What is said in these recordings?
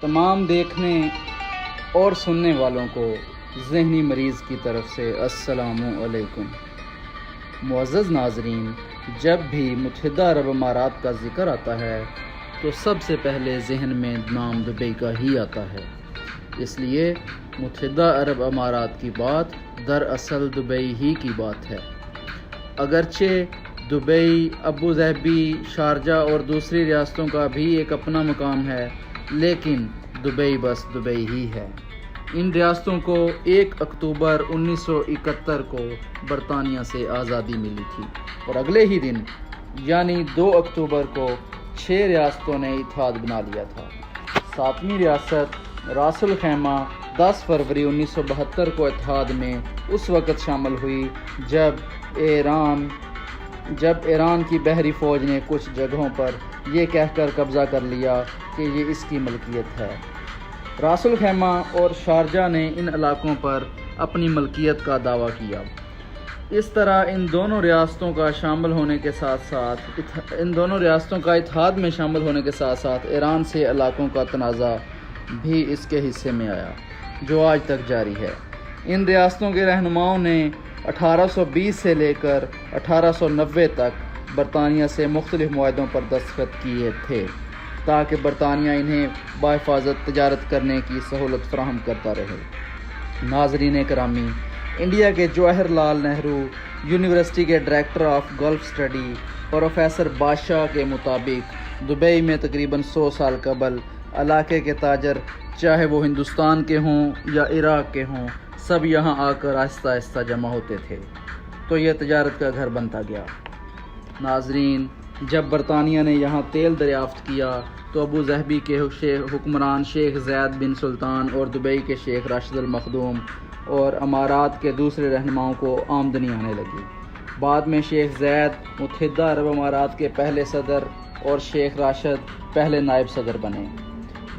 تمام دیکھنے اور سننے والوں کو ذہنی مریض کی طرف سے السلام علیکم۔ معزز ناظرین، جب بھی متحدہ عرب امارات کا ذکر آتا ہے تو سب سے پہلے ذہن میں نام دبئی کا ہی آتا ہے۔ اس لیے متحدہ عرب امارات کی بات دراصل دبئی ہی کی بات ہے۔ اگرچہ دبئی، ابوظہبی، شارجہ اور دوسری ریاستوں کا بھی ایک اپنا مقام ہے، لیکن دبئی بس دبئی ہی ہے۔ ان ریاستوں کو 1 اکتوبر 1971 کو برطانیہ سے آزادی ملی تھی اور اگلے ہی دن یعنی 2 اکتوبر کو 6 ریاستوں نے اتحاد بنا لیا تھا۔ 7ویں ریاست راس الخیمہ 10 فروری 1972 کو اتحاد میں اس وقت شامل ہوئی جب ایران کی بحری فوج نے کچھ جگہوں پر یہ کہہ کر قبضہ کر لیا کہ یہ اس کی ملکیت ہے۔ راس الخیمہ اور شارجہ نے ان علاقوں پر اپنی ملکیت کا دعویٰ کیا۔ اس طرح ان دونوں ریاستوں کا اتحاد میں شامل ہونے کے ساتھ ساتھ ایران سے علاقوں کا تنازع بھی اس کے حصے میں آیا، جو آج تک جاری ہے۔ ان ریاستوں کے رہنماؤں نے 1820 سے لے کر 1890 تک برطانیہ سے مختلف معاہدوں پر دستخط کیے تھے تاکہ برطانیہ انہیں بحفاظت تجارت کرنے کی سہولت فراہم کرتا رہے۔ ناظرین گرامی، انڈیا کے جواہر لال نہرو یونیورسٹی کے director of golf study professor بادشاہ کے مطابق دبئی میں تقریباً 100 سال قبل علاقے کے تاجر، چاہے وہ ہندوستان کے ہوں یا عراق کے ہوں، سب یہاں آ کر آہستہ آہستہ جمع ہوتے تھے، تو یہ تجارت کا گھر بنتا گیا۔ ناظرین، جب برطانیہ نے یہاں تیل دریافت کیا تو ابوظہبی کے حکمران شیخ زید بن سلطان اور دبئی کے شیخ راشد المخدوم اور امارات کے دوسرے رہنماؤں کو آمدنی آنے لگی۔ بعد میں شیخ زید متحدہ عرب امارات کے پہلے صدر اور شیخ راشد پہلے نائب صدر بنے۔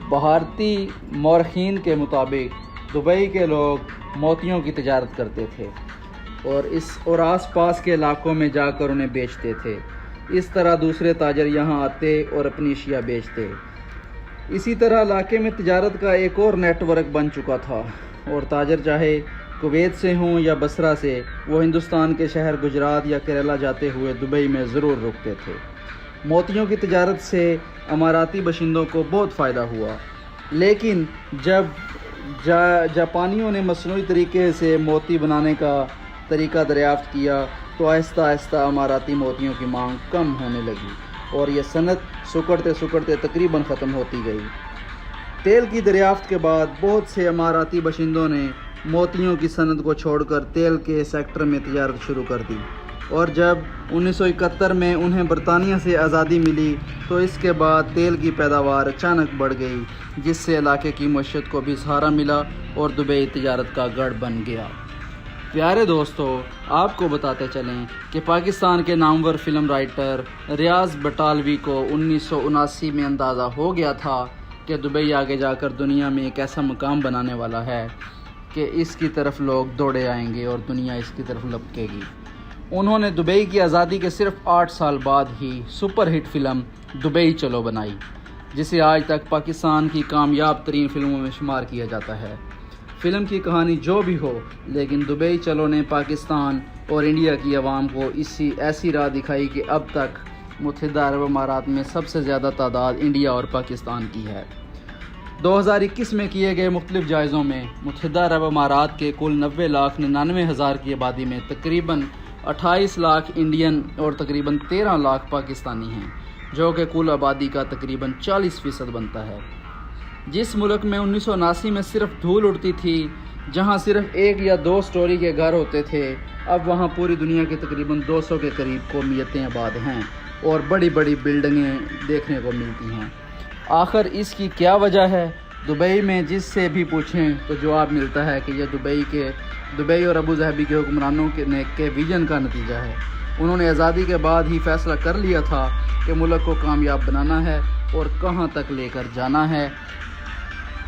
بھارتی مورخین کے مطابق دبئی کے لوگ موتیوں کی تجارت کرتے تھے اور آس پاس کے علاقوں میں جا کر انہیں بیچتے تھے۔ اس طرح دوسرے تاجر یہاں آتے اور اپنی اشیاء بیچتے۔ اسی طرح علاقے میں تجارت کا ایک اور نیٹ ورک بن چکا تھا اور تاجر چاہے کویت سے ہوں یا بصرہ سے، وہ ہندوستان کے شہر گجرات یا کیرلا جاتے ہوئے دبئی میں ضرور رکتے تھے۔ موتیوں کی تجارت سے اماراتی باشندوں کو بہت فائدہ ہوا، لیکن جب جاپانیوں نے مصنوعی طریقے سے موتی بنانے کا طریقہ دریافت کیا تو آہستہ آہستہ اماراتی موتیوں کی مانگ کم ہونے لگی اور یہ صنعت سکڑتے تقریباً ختم ہوتی گئی۔ تیل کی دریافت کے بعد بہت سے اماراتی باشندوں نے موتیوں کی صنعت کو چھوڑ کر تیل کے سیکٹر میں تجارت شروع کر دی، اور جب 1971 میں انہیں برطانیہ سے آزادی ملی تو اس کے بعد تیل کی پیداوار اچانک بڑھ گئی، جس سے علاقے کی معیشت کو بھی سہارا ملا اور دبئی تجارت کا گڑھ بن گیا۔ پیارے دوستو، آپ کو بتاتے چلیں کہ پاکستان کے نامور فلم رائٹر ریاض بٹالوی کو 1979 میں اندازہ ہو گیا تھا کہ دبئی آگے جا کر دنیا میں ایک ایسا مقام بنانے والا ہے کہ اس کی طرف لوگ دوڑے آئیں گے اور دنیا اس کی طرف لپکے گی۔ انہوں نے دبئی کی آزادی کے صرف 8 سال بعد ہی سپر ہٹ فلم دبئی چلو بنائی، جسے آج تک پاکستان کی کامیاب ترین فلموں میں شمار کیا جاتا ہے۔ فلم کی کہانی جو بھی ہو، لیکن دبئی چلو نے پاکستان اور انڈیا کی عوام کو ایسی راہ دکھائی کہ اب تک متحدہ عرب امارات میں سب سے زیادہ تعداد انڈیا اور پاکستان کی ہے۔ 2021 میں کیے گئے مختلف جائزوں میں متحدہ عرب امارات کے کل 90,99,000 کی آبادی میں تقریباً 28 لاکھ انڈین اور تقریباً 13 لاکھ پاکستانی ہیں، جو کہ کل آبادی کا تقریباً 40% بنتا ہے۔ جس ملک میں 1979 میں صرف دھول اڑتی تھی، جہاں صرف 1 یا 2 سٹوری کے گھر ہوتے تھے، اب وہاں پوری دنیا کے تقریباً 200 کے قریب قومیتیں آباد ہیں اور بڑی بڑی بلڈنگیں دیکھنے کو ملتی ہیں۔ آخر اس کی کیا وجہ ہے؟ دبئی میں جس سے بھی پوچھیں تو جواب ملتا ہے کہ یہ دبئی اور ابوظہبی کے حکمرانوں کے ویژن کا نتیجہ ہے۔ انہوں نے آزادی کے بعد ہی فیصلہ کر لیا تھا کہ ملک کو کامیاب بنانا ہے اور کہاں تک لے کر جانا ہے۔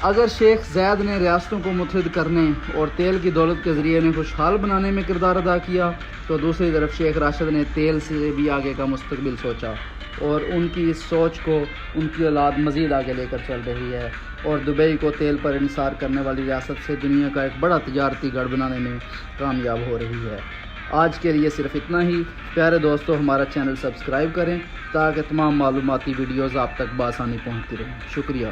اگر شیخ زید نے ریاستوں کو متحد کرنے اور تیل کی دولت کے ذریعے انہیں خوشحال بنانے میں کردار ادا کیا، تو دوسری طرف شیخ راشد نے تیل سے بھی آگے کا مستقبل سوچا اور ان کی اس سوچ کو ان کی اولاد مزید آگے لے کر چل رہی ہے، اور دبئی کو تیل پر انحصار کرنے والی ریاست سے دنیا کا ایک بڑا تجارتی گڑھ بنانے میں کامیاب ہو رہی ہے۔ آج کے لیے صرف اتنا ہی۔ پیارے دوستو، ہمارا چینل سبسکرائب کریں تاکہ تمام معلوماتی ویڈیوز آپ تک بآسانی پہنچتی رہیں۔ شکریہ۔